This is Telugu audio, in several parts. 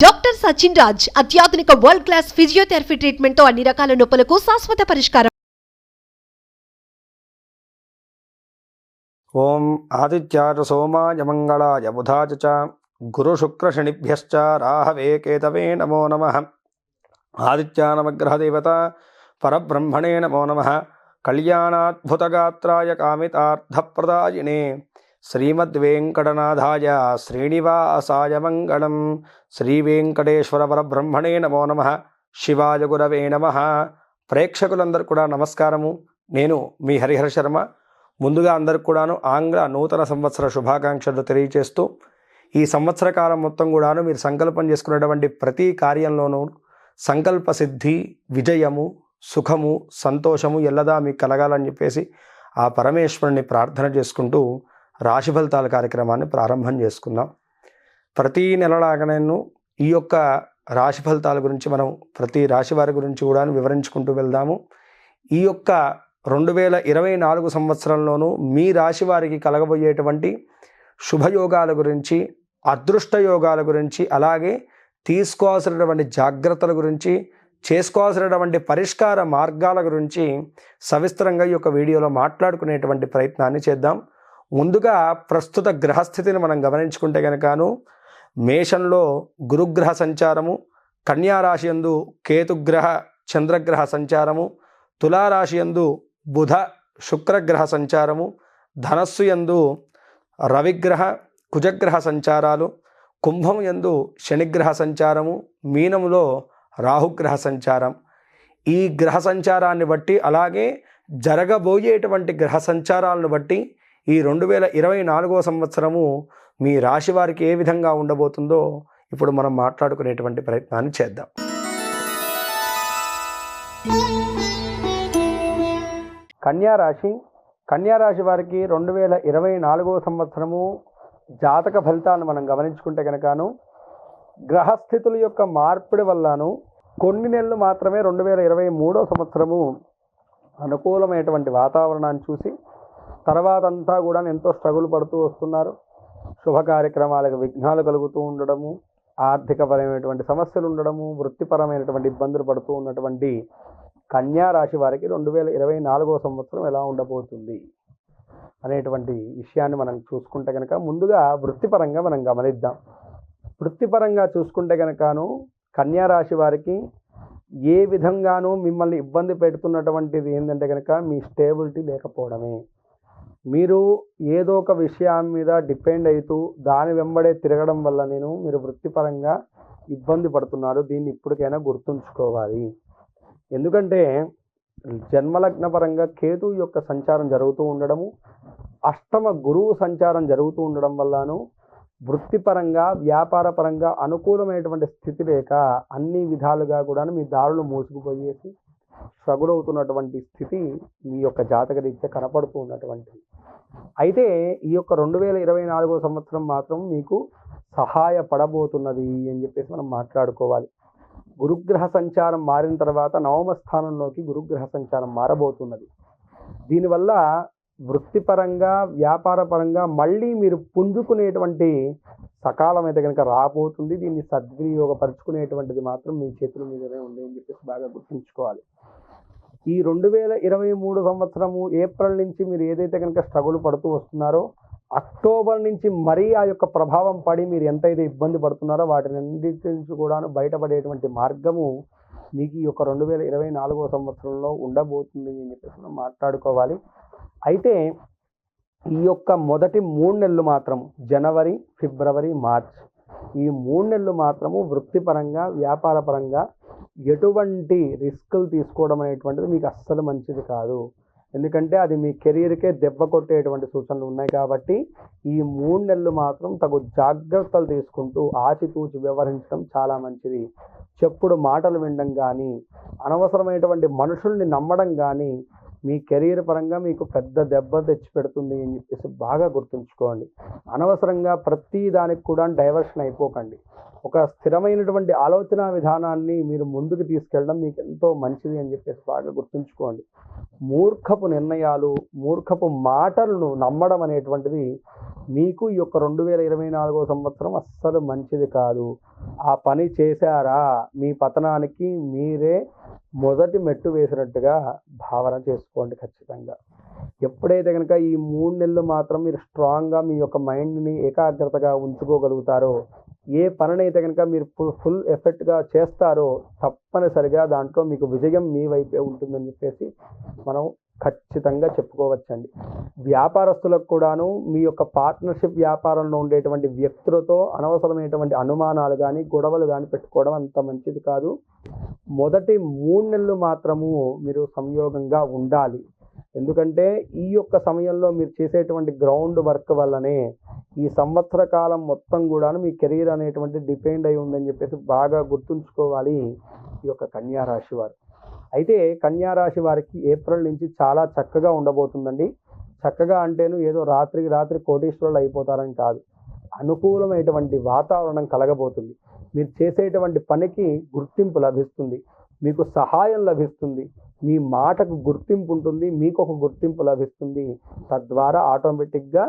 డాక్టర్ సచిన్ రాజ్ అత్యాధునిక వరల్డ్ క్లాస్ ఫిజియోథెరపీ ట్రీట్మెంట్ తో అన్ని రకాల నొప్పులకు శాశ్వత పరిష్కారం. ఓం ఆదిత్యాయ సోమాయ మంగళాయ బుధాయ చ గురు శుక్ర శనిభ్యశ్చ రాహవే కేతవే నమో నమః. ఆదిత్యానమగ్రహ దేవత పరబ్రహ్మణే నమో నమః. కళ్యాణాద్భుతగాత్రాయ కామితార్థప్రదాయినే శ్రీమద్వేంకటనాథాయ శ్రీనివాసాయ మంగళం. శ్రీవేంకటేశ్వర పరబ్రహ్మణే నమో నమః. శివాయ గురవే నమః. ప్రేక్షకులందరూ కూడా నమస్కారము. నేను మీ హరిహర శర్మ. ముందుగా అందరికి కూడాను ఆంగ్ల నూతన సంవత్సర శుభాకాంక్షలు తెలియజేస్తూ, ఈ సంవత్సర కాలం మొత్తం కూడాను మీరు సంకల్పం చేసుకున్నటువంటి ప్రతి కార్యంలోనూ సంకల్ప సిద్ధి, విజయము, సుఖము, సంతోషము ఎల్లదా మీకు కలగాలని చెప్పేసి ఆ పరమేశ్వరుని ప్రార్థన చేసుకుంటూ రాశి ఫలితాల కార్యక్రమాన్ని ప్రారంభం చేసుకుందాం. ప్రతి నెలలాగానేను ఈ యొక్క రాశి ఫలితాల గురించి మనం ప్రతి రాశి వారి గురించి కూడా వివరించుకుంటూ వెళ్దాము. ఈ యొక్క 2024 సంవత్సరంలోనూ మీ రాశి వారికి కలగబోయేటువంటి శుభయోగాల గురించి, అదృష్ట యోగాల గురించి, అలాగే తీసుకోవాల్సినటువంటి జాగ్రత్తల గురించి, చేసుకోవాల్సినటువంటి పరిష్కార మార్గాల గురించి సవిస్తరంగా ఈ యొక్క వీడియోలో మాట్లాడుకునేటువంటి ప్రయత్నాన్ని చేద్దాం. ముందుగా ప్రస్తుత గ్రహస్థితిని మనం గమనించుకుంటే కనుకను మేషంలో గురుగ్రహ సంచారము, కన్యారాశి యందు కేతుగ్రహ చంద్రగ్రహ సంచారము, తులారాశి యందు బుధ శుక్రగ్రహ సంచారము, ధనస్సు యందు రవిగ్రహ కుజగ్రహ సంచారాలు, కుంభం యందు శనిగ్రహ సంచారము, మీనములో రాహుగ్రహ సంచారం. ఈ గ్రహ సంచారాన్ని బట్టి, అలాగే జరగబోయేటువంటి గ్రహ సంచారాలను బట్టి ఈ 2024 సంవత్సరము మీ రాశి వారికి ఏ విధంగా ఉండబోతుందో ఇప్పుడు మనం మాట్లాడుకునేటువంటి ప్రయత్నాన్ని చేద్దాం. కన్యారాశి వారికి 2024 సంవత్సరము జాతక ఫలితాలను మనం గమనించుకుంటే కనుకను గ్రహస్థితుల యొక్క మార్పిడి వల్లను కొన్ని నెలలు మాత్రమే 2023 సంవత్సరము అనుకూలమైనటువంటి వాతావరణాన్ని చూసి తర్వాత అంతా కూడా ఎంతో స్ట్రగుల్ పడుతూ వస్తున్నారు. శుభ కార్యక్రమాలకు విఘ్నాలు కలుగుతూ ఉండడము, ఆర్థికపరమైనటువంటి సమస్యలు ఉండడము, వృత్తిపరమైనటువంటి ఇబ్బందులు పడుతూ ఉన్నటువంటి కన్యారాశి వారికి 2024 సంవత్సరం ఎలా ఉండబోతుంది అనేటువంటి విషయాన్ని మనం చూసుకుంటే కనుక ముందుగా వృత్తిపరంగా మనం గమనిద్దాం. వృత్తిపరంగా చూసుకుంటే కనుకను కన్యారాశి వారికి ఏ విధంగానూ మిమ్మల్ని ఇబ్బంది పెడుతున్నటువంటిది ఏంటంటే కనుక మీ స్టేబిలిటీ లేకపోవడమే. మీరు ఏదో ఒక విషయం మీద డిపెండ్ అవుతూ దాని వెంబడే తిరగడం వల్ల మీరు వృత్తిపరంగా ఇబ్బంది పడుతున్నారు. దీన్ని ఇప్పటికైనా గుర్తుంచుకోవాలి. ఎందుకంటే జన్మలగ్న పరంగా కేతు యొక్క సంచారం జరుగుతూ ఉండడము, అష్టమ గురువు సంచారం జరుగుతూ ఉండడం వల్లను వృత్తిపరంగా వ్యాపార పరంగా అనుకూలమైనటువంటి స్థితి లేక అన్ని విధాలుగా కూడా మీ దారులు మూసుకుపోయేసి స్ట్రగుల్ అవుతున్నటువంటి స్థితి మీ యొక్క జాతక రీత్యా కనపడుతూ ఉన్నటువంటిది. అయితే ఈ యొక్క 2024 సంవత్సరం మాత్రం మీకు సహాయపడబోతున్నది అని చెప్పేసి మనం మాట్లాడుకోవాలి. గురుగ్రహ సంచారం మారిన తర్వాత నవమ స్థానంలోకి గురుగ్రహ సంచారం మారబోతున్నది. దీనివల్ల వృత్తిపరంగా వ్యాపార పరంగా మళ్ళీ మీరు పుంజుకునేటువంటి సకాలం అయితే కనుక రాబోతుంది. దీన్ని సద్వినియోగపరుచుకునేటువంటిది మాత్రం మీ చేతుల మీదనే ఉంది అని చెప్పేసి బాగా గుర్తుంచుకోవాలి. ఈ 2023 సంవత్సరము ఏప్రిల్ నుంచి మీరు ఏదైతే కనుక స్ట్రగుల్ పడుతూ వస్తున్నారో, అక్టోబర్ నుంచి మరీ ఆ యొక్క ప్రభావం పడి మీరు ఎంతైతే ఇబ్బంది పడుతున్నారో వాటిని అన్నిటి నుంచి కూడా బయటపడేటువంటి మార్గము మీకు ఈ యొక్క 2024 సంవత్సరంలో ఉండబోతుంది అని చెప్పేసి మనం మాట్లాడుకోవాలి. అయితే ఈ యొక్క మొదటి 3 నెలలు మాత్రం జనవరి, ఫిబ్రవరి, మార్చ్ ఈ 3 నెలలు మాత్రము వృత్తిపరంగా వ్యాపార పరంగా ఎటువంటి రిస్కులు తీసుకోవడం అనేటువంటిది మీకు అస్సలు మంచిది కాదు. ఎందుకంటే అది మీ కెరీర్కే దెబ్బ కొట్టేటువంటి సూచనలు ఉన్నాయి. కాబట్టి ఈ 3 నెలలు మాత్రం తగు జాగ్రత్తలు తీసుకుంటూ ఆచితూచి వ్యవహరించడం చాలా మంచిది. చెప్పుడు మాటలు వినడం కానీ, అనవసరమైనటువంటి మనుషుల్ని నమ్మడం కానీ, మీ కెరీర్ పరంగా మీకు పెద్ద దెబ్బ తెచ్చి పెడుతుంది అని చెప్పేసి బాగా గుర్తుంచుకోండి. అనవసరంగా ప్రతి దానికి కూడా డైవర్షన్ అయిపోకండి. ఒక స్థిరమైనటువంటి ఆలోచన విధానాన్ని మీరు ముందుకు తీసుకెళ్ళడం మీకు ఎంతో మంచిది అని చెప్పేసి బాగా గుర్తుంచుకోండి. మూర్ఖపు నిర్ణయాలు, మూర్ఖపు మాటలను నమ్మడం అనేటువంటిది మీకు ఈ యొక్క 2024వ సంవత్సరం అస్సలు మంచిది కాదు. ఆ పని చేశారా మీ పతనానికి మీరే మొదటి మెట్టు వేసినట్టుగా భావన చేసుకోండి ఖచ్చితంగా. ఎప్పుడైతే కనుక ఈ 3 నెలలు మాత్రం మీరు స్ట్రాంగ్గా మీ యొక్క మైండ్ని ఏకాగ్రతగా ఉంచుకోగలుగుతారో, ఏ పనినైతే కనుక మీరు ఫుల్ ఎఫెక్ట్గా చేస్తారో తప్పనిసరిగా దాంట్లో మీకు విజయం మీ వైపే ఉంటుందని చెప్పేసి మనం ఖచ్చితంగా చెప్పుకోవచ్చండి. వ్యాపారస్తులకు కూడాను మీ యొక్క పార్ట్నర్షిప్ వ్యాపారంలో ఉండేటువంటి వ్యక్తులతో అనవసరమైనటువంటి అనుమానాలు కానీ గొడవలు కానీ పెట్టుకోవడం అంత మంచిది కాదు. మొదటి 3 నెలలు మాత్రము మీరు సంయోగంగా ఉండాలి. ఎందుకంటే ఈ యొక్క సమయంలో మీరు చేసేటువంటి గ్రౌండ్ వర్క్ వల్లనే ఈ సంవత్సర కాలం మొత్తం కూడాను మీ కెరీర్ అనేటువంటి డిపెండ్ అయి ఉందని చెప్పేసి బాగా గుర్తుంచుకోవాలి ఈ యొక్క కన్యా రాశి వారు. అయితే కన్యా రాశి వారికి ఏప్రిల్ నుంచి చాలా చక్కగా ఉండబోతుందండి. చక్కగా అంటేను ఏదో రాత్రికి రాత్రి కోటీశ్వరులు అయిపోతారని కాదు, అనుకూలమైనటువంటి వాతావరణం కలగబోతుంది. మీరు చేసేటువంటి పనికి గుర్తింపు లభిస్తుంది, మీకు సహాయం లభిస్తుంది, మీ మాటకు గుర్తింపు ఉంటుంది, మీకు ఒక గుర్తింపు లభిస్తుంది. తద్వారా ఆటోమేటిక్గా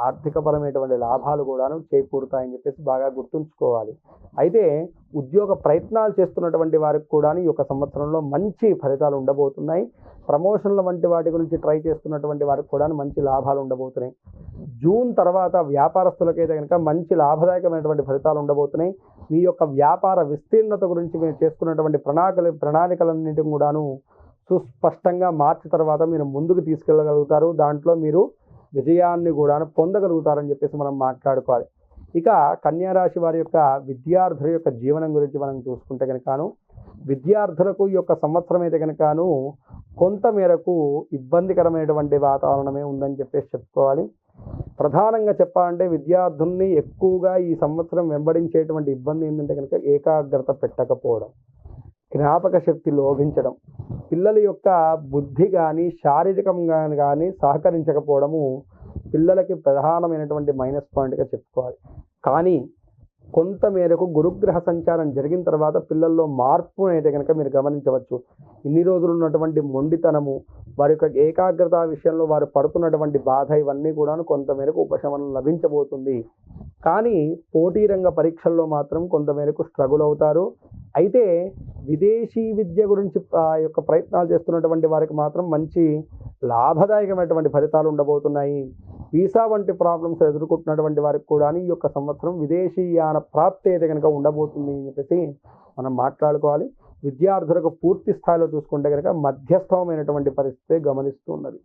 ఆర్థికపరమైనటువంటి లాభాలు కూడాను చేకూరుతాయని చెప్పేసి బాగా గుర్తుంచుకోవాలి. అయితే ఉద్యోగ ప్రయత్నాలు చేస్తున్నటువంటి వారికి కూడా ఈ యొక్క సంవత్సరంలో మంచి ఫలితాలు ఉండబోతున్నాయి. ప్రమోషన్ల వంటి వాటి గురించి ట్రై చేస్తున్నటువంటి వారికి కూడా మంచి లాభాలు ఉండబోతున్నాయి. జూన్ తర్వాత వ్యాపారస్తులకైతే కనుక మంచి లాభదాయకమైనటువంటి ఫలితాలు ఉండబోతున్నాయి. మీ యొక్క వ్యాపార విస్తీర్ణత గురించి మీరు చేసుకున్నటువంటి ప్రణాళికలన్నింటినీ కూడాను సుస్పష్టంగా మార్చి తర్వాత మీరు ముందుకు తీసుకెళ్ళగలుగుతారు. దాంట్లో మీరు విజయాన్ని కూడా పొందగలుగుతారని చెప్పేసి మనం మాట్లాడుకోవాలి. ఇక కన్యా రాశి వారి యొక్క విద్యార్థుల యొక్క జీవనం గురించి మనం చూసుకుంటే కనుకను విద్యార్థులకు ఈ యొక్క సంవత్సరం అయితే కనుకను కొంత మేరకు ఇబ్బందికరమైనటువంటి వాతావరణమే ఉందని చెప్పేసి చెప్పుకోవాలి. ప్రధానంగా చెప్పాలంటే విద్యార్థుల్ని ఎక్కువగా ఈ సంవత్సరం వెంబడించేటువంటి ఇబ్బంది ఏంటంటే కనుక ఏకాగ్రత పెట్టకపోవడం, జ్ఞాపక శక్తి లోపించడం, పిల్లల యొక్క బుద్ధి కానీ శారీరకంగా కానీ సహకరించకపోవడము పిల్లలకి ప్రధానమైనటువంటి మైనస్ పాయింట్గా చెప్పుకోవాలి. కానీ కొంత మేరకు గురుగ్రహ సంచారం జరిగిన తర్వాత పిల్లల్లో మార్పు అయితే కనుక మీరు గమనించవచ్చు. ఇన్ని రోజులు ఉన్నటువంటి మొండితనము, వారి యొక్క ఏకాగ్రత విషయంలో వారు పడుతున్నటువంటి బాధ ఇవన్నీ కూడా కొంత మేరకు ఉపశమనం లభించబోతుంది. కానీ పోటీ రంగ పరీక్షల్లో మాత్రం కొంత మేరకు స్ట్రగుల్ అవుతారు. అయితే విదేశీ విద్య గురించి యొక్క ప్రయత్నాలు చేస్తున్నటువంటి వారికి మాత్రం మంచి లాభదాయకమైనటువంటి ఫలితాలు ఉండబోతున్నాయి. వీసా వంటి ప్రాబ్లమ్స్ ఎదుర్కొంటున్నటువంటి వారికి కూడా ఈ యొక్క సంవత్సరం విదేశీయాన ప్రాప్తి అయితే కనుక ఉండబోతుంది అని చెప్పేసి మనం మాట్లాడుకోవాలి. విద్యార్థులకు పూర్తి స్థాయిలో చూసుకుంటే కనుక మధ్యస్థమైనటువంటి పరిస్థితి గమనిస్తూ ఉన్నది,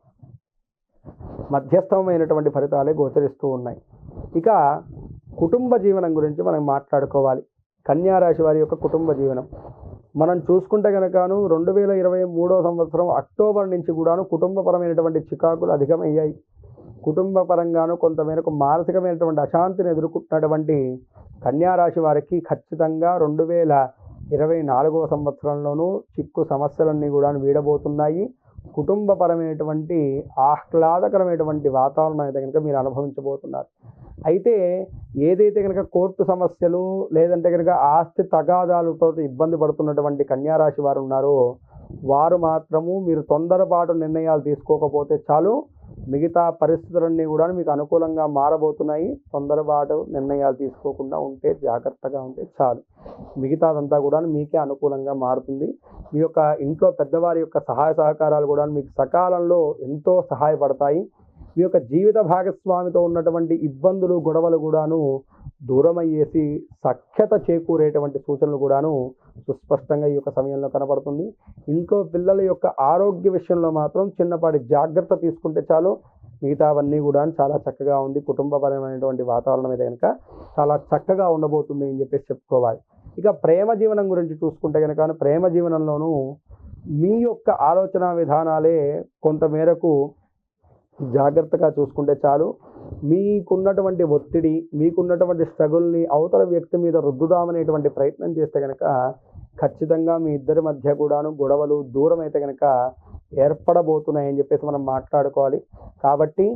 మధ్యస్థమైనటువంటి ఫలితాలే గోచరిస్తూ ఉన్నాయి. ఇక కుటుంబ జీవనం గురించి మనం మాట్లాడుకోవాలి. కన్యా రాశి వారి యొక్క కుటుంబ జీవనం మనం చూసుకుంటే కనుకను 2023వ సంవత్సరం అక్టోబర్ నుంచి కూడాను కుటుంబపరమైనటువంటి చికాకులు అధికమయ్యాయి. కుటుంబ పరంగాను కొంతమేరకు మానసికమైనటువంటి అశాంతిని ఎదుర్కొంటున్నటువంటి కన్యా రాశి వారికి ఖచ్చితంగా 2024వ సంవత్సరంలోనూ చిక్కు సమస్యలన్నీ కూడా వీడబోతున్నాయి. కుటుంబపరమైనటువంటి ఆహ్లాదకరమైనటువంటి వాతావరణం అయితే కనుక మీరు అనుభవించబోతున్నారు. అయితే ఏదైతే కనుక కోర్టు సమస్యలు లేదంటే కనుక ఆస్తి తగాదాలతో ఇబ్బంది పడుతున్నటువంటి కన్యా రాశి వారు ఉన్నారో వారు మాత్రము మీరు తొందరపాటు నిర్ణయాలు తీసుకోకపోతే చాలు, మిగతా పరిస్థితులన్నీ కూడా మీకు అనుకూలంగా మారబోతున్నాయి. తొందరపాటు నిర్ణయాలు తీసుకోకుండా ఉంటే, జాగ్రత్తగా ఉంటే చాలు, మిగతాదంతా కూడా మీకే అనుకూలంగా మారుతుంది. మీ యొక్క ఇంట్లో పెద్దవారి యొక్క సహాయ సహకారాలు కూడా మీకు సకాలంలో ఎంతో సహాయపడతాయి. మీ యొక్క జీవిత భాగస్వామితో ఉన్నటువంటి ఇబ్బందులు గొడవలు కూడాను దూరమయ్యేసి సఖ్యత చేకూరేటువంటి సూచనలు కూడాను సుస్పష్టంగా ఈ యొక్క సమయంలో కనపడుతుంది. ఇంట్లో పిల్లల యొక్క ఆరోగ్య విషయంలో మాత్రం చిన్నపాటి జాగ్రత్త తీసుకుంటే చాలు, మిగతావన్నీ కూడా చాలా చక్కగా ఉంది. కుటుంబపరమైనటువంటి వాతావరణం అయితే కనుక చాలా చక్కగా ఉండబోతుంది అని చెప్పేసి చెప్పుకోవాలి. ఇక ప్రేమ జీవనం గురించి చూసుకుంటే కనుక ప్రేమ జీవనంలోనూ మీ యొక్క ఆలోచన విధానాలే కొంతమేరకు జాగ్రత్తగా చూసుకుంటే చాలు. మీకున్నటువంటి ఒత్తిడి, మీకున్నటువంటి స్ట్రగుల్ని అవతల వ్యక్తి మీద రుద్దుదామనేటువంటి ప్రయత్నం చేస్తే కనుక ఖచ్చితంగా మీ ఇద్దరి మధ్య కూడాను గొడవలు దూరం అయితే కనుక ఏర్పడబోతున్నాయని చెప్పేసి మనం మాట్లాడుకోవాలి. కాబట్టి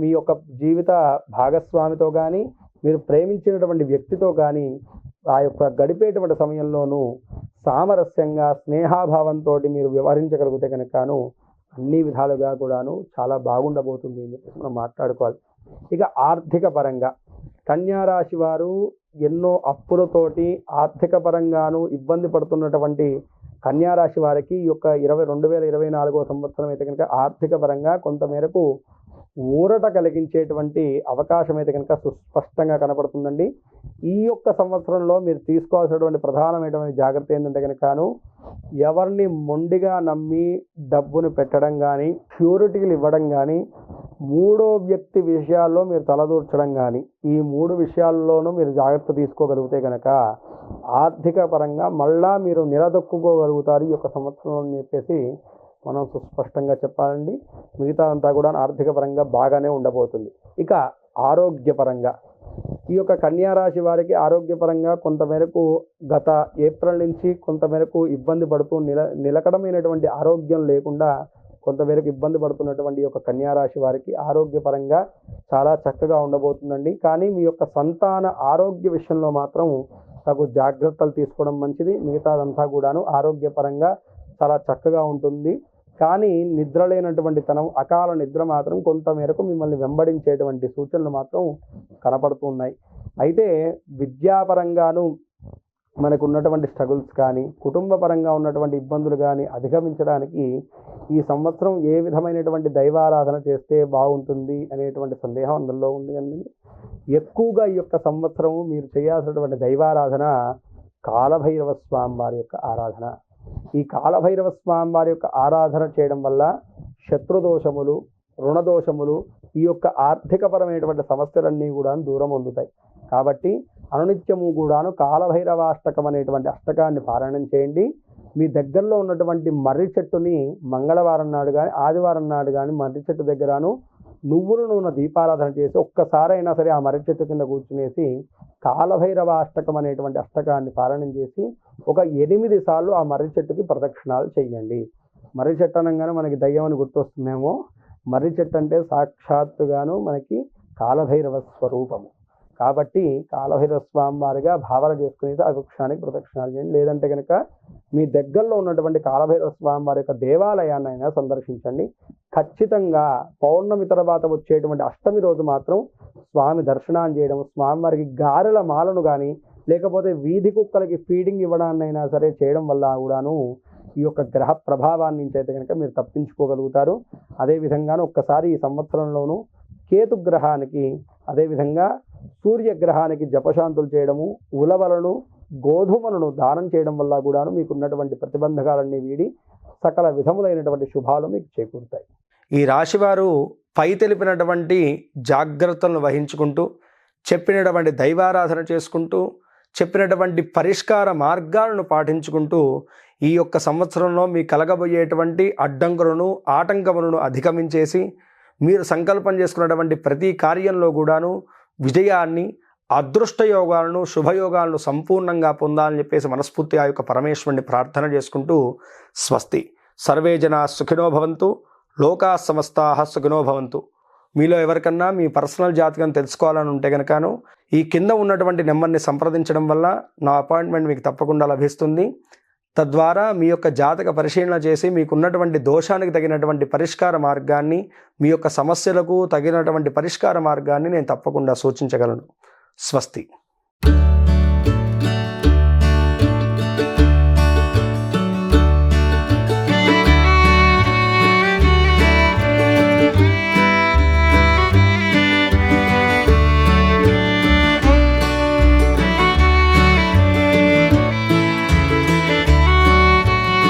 మీ యొక్క జీవిత భాగస్వామితో కానీ, మీరు ప్రేమించినటువంటి వ్యక్తితో కానీ ఆ యొక్క గడిపేటువంటి సమయంలోనూ సామరస్యంగా స్నేహాభావంతో మీరు వ్యవహరించగలిగితే కనుకను అన్ని విధాలుగా కూడాను చాలా బాగుండబోతుంది అని చెప్పేసి మనం మాట్లాడుకోవాలి. ఇక ఆర్థిక పరంగా కన్యా రాశి వారు ఎన్నో అప్పులతోటి ఆర్థిక పరంగాను ఇబ్బంది పడుతున్నటువంటి కన్యా రాశి వారికి ఈ యొక్క 2024వ సంవత్సరం అయితే కనుక ఆర్థిక పరంగా కొంతమేరకు ఊరట కలిగించేటువంటి అవకాశం అయితే కనుక సుస్పష్టంగా కనపడుతుందండి. ఈ యొక్క సంవత్సరంలో మీరు తీసుకోవాల్సినటువంటి ప్రధానమైనటువంటి జాగ్రత్త ఏంటంటే కనుకను ఎవరిని మొండిగా నమ్మి డబ్బును పెట్టడం కానీ, షూరిటీలు ఇవ్వడం కానీ, మూడో వ్యక్తి విషయాల్లో మీరు తలదూర్చడం కానీ, ఈ 3 విషయాల్లోనూ మీరు జాగ్రత్త తీసుకోగలిగితే కనుక ఆర్థిక పరంగా మళ్ళా మీరు నిలదొక్కుకోగలుగుతారు ఈ యొక్క సంవత్సరంలో అని చెప్పేసి మనం సుస్పష్టంగా చెప్పాలండి. మిగతా అంతా కూడా ఆర్థిక పరంగా బాగానే ఉండబోతుంది. ఇక ఆరోగ్యపరంగా ఈ యొక్క కన్యా రాశి వారికి ఆరోగ్యపరంగా కొంతమేరకు గత ఏప్రిల్ నుంచి కొంతమేరకు ఇబ్బంది పడుతూ నిలకడమైనటువంటి ఆరోగ్యం లేకుండా కొంతమేరకు ఇబ్బంది పడుతున్నటువంటి యొక్క కన్యా రాశి వారికి ఆరోగ్యపరంగా చాలా చక్కగా ఉండబోతుందండి. కానీ మీ యొక్క సంతాన ఆరోగ్య విషయంలో మాత్రం తగు జాగ్రత్తలు తీసుకోవడం మంచిది. మిగతాదంతా కూడాను ఆరోగ్యపరంగా చాలా చక్కగా ఉంటుంది. కానీ నిద్ర లేనటువంటి తనం, అకాల నిద్ర మాత్రం కొంతమేరకు మిమ్మల్ని వెంబడించేటువంటి సూచనలు మాత్రం కనపడుతున్నాయి. అయితే విద్యాపరంగాను మనకు ఉన్నటువంటి స్ట్రగుల్స్ కానీ, కుటుంబ పరంగా ఉన్నటువంటి ఇబ్బందులు కానీ అధిగమించడానికి ఈ సంవత్సరం ఏ విధమైనటువంటి దైవారాధన చేస్తే బాగుంటుంది అనేటువంటి సందేహం అందులో ఉంది అండి. ఎక్కువగా ఈ యొక్క సంవత్సరం మీరు చేయాల్సినటువంటి దైవారాధన కాలభైరవ స్వామి వారి యొక్క ఆరాధన. ఈ కాలభైరవ స్వామి వారి యొక్క ఆరాధన చేయడం వల్ల శత్రుదోషములు, రుణదోషములు, ఈ యొక్క ఆర్థికపరమైనటువంటి సమస్యలన్నీ కూడా దూరం పొందుతాయి. కాబట్టి అనునిత్యము కూడాను కాలభైరవాష్టకం అనేటువంటి అష్టకాన్ని పారాయణం చేయండి. మీ దగ్గరలో ఉన్నటువంటి మర్రి చెట్టుని మంగళవారం నాడు కానీ, ఆదివారం నాడు కానీ మర్రి చెట్టు దగ్గరను నువ్వుల నూనె దీపారాధన చేసి ఒక్కసారైనా సరే ఆ మర్రి చెట్టు కింద కూర్చునేసి కాలభైరవ అష్టకం అనేటువంటి అష్టకాన్ని పారాయణం చేసి ఒక 8 సార్లు ఆ మర్రి చెట్టుకి ప్రదక్షిణాలు చేయండి. మర్రి చెట్టు అనగానే మనకి దయ్యం అని గుర్తొస్తుందేమో. మర్రి చెట్టు అంటే సాక్షాత్తుగాను మనకి కాలభైరవ స్వరూపము. కాబట్టి కాలభైరవ స్వామి వారిగా భావన చేసుకుని ఆ వృక్షానికి ప్రదక్షిణాలు చేయండి. లేదంటే కనుక మీ దగ్గరలో ఉన్నటువంటి కాలభైరవ స్వామి వారి యొక్క దేవాలయాన్ని అయినా సందర్శించండి. ఖచ్చితంగా పౌర్ణమి తర్వాత వచ్చేటువంటి అష్టమి రోజు మాత్రం స్వామి దర్శనాన్ని చేయడం, స్వామివారికి గారెల మాలను కానీ లేకపోతే వీధి కుక్కలకి ఫీడింగ్ ఇవ్వడాన్నైనా సరే చేయడం వల్ల కూడాను ఈ యొక్క గ్రహ ప్రభావాన్ని నుంచి అయితే కనుక మీరు తప్పించుకోగలుగుతారు. అదేవిధంగాను ఒక్కసారి ఈ సంవత్సరంలోనూ కేతు గ్రహానికి, అదేవిధంగా సూర్యగ్రహానికి జపశాంతులు చేయడము, ఉలవలను, గోధుమలను దానం చేయడం వల్ల కూడాను మీకున్నటువంటి ప్రతిబంధకాలన్నీ వీడి సకల విధములైనటువంటి శుభాలు మీకు చేకూరుతాయి. ఈ రాశివారు పై తెలిపినటువంటి జాగ్రత్తలను వహించుకుంటూ, చెప్పినటువంటి దైవారాధన చేసుకుంటూ, చెప్పినటువంటి పరిష్కార మార్గాలను పాటించుకుంటూ ఈ యొక్క సంవత్సరంలో మీ కలగబోయేటువంటి అడ్డంకులను, ఆటంకములను అధిగమించేసి మీరు సంకల్పం చేసుకున్నటువంటి ప్రతి కార్యంలో కూడాను విజయాన్ని, అదృష్ట యోగాలను, శుభయోగాలను సంపూర్ణంగా పొందాలని చెప్పేసి మనస్ఫూర్తి ఆ యొక్క పరమేశ్వరుని ప్రార్థన చేసుకుంటూ స్వస్తి. సర్వే జనా సుఖినో భవంతు, లోకా సమస్తాః సుఖినో భవంతు. మీలో ఎవరికన్నా మీ పర్సనల్ జాతకం తెలుసుకోవాలని ఉంటే కనుకను ఈ కింద ఉన్నటువంటి నెంబర్ని సంప్రదించడం వల్ల నా అపాయింట్మెంట్ మీకు తప్పకుండా లభిస్తుంది. తద్వారా మీ యొక్క జాతక పరిశీలన చేసి మీకున్నటువంటి దోషానికి తగినటువంటి పరిష్కార మార్గాన్ని, మీ యొక్క సమస్యలకు తగినటువంటి పరిష్కార మార్గాన్ని నేను తప్పకుండా సూచించగలను. స్వస్తి.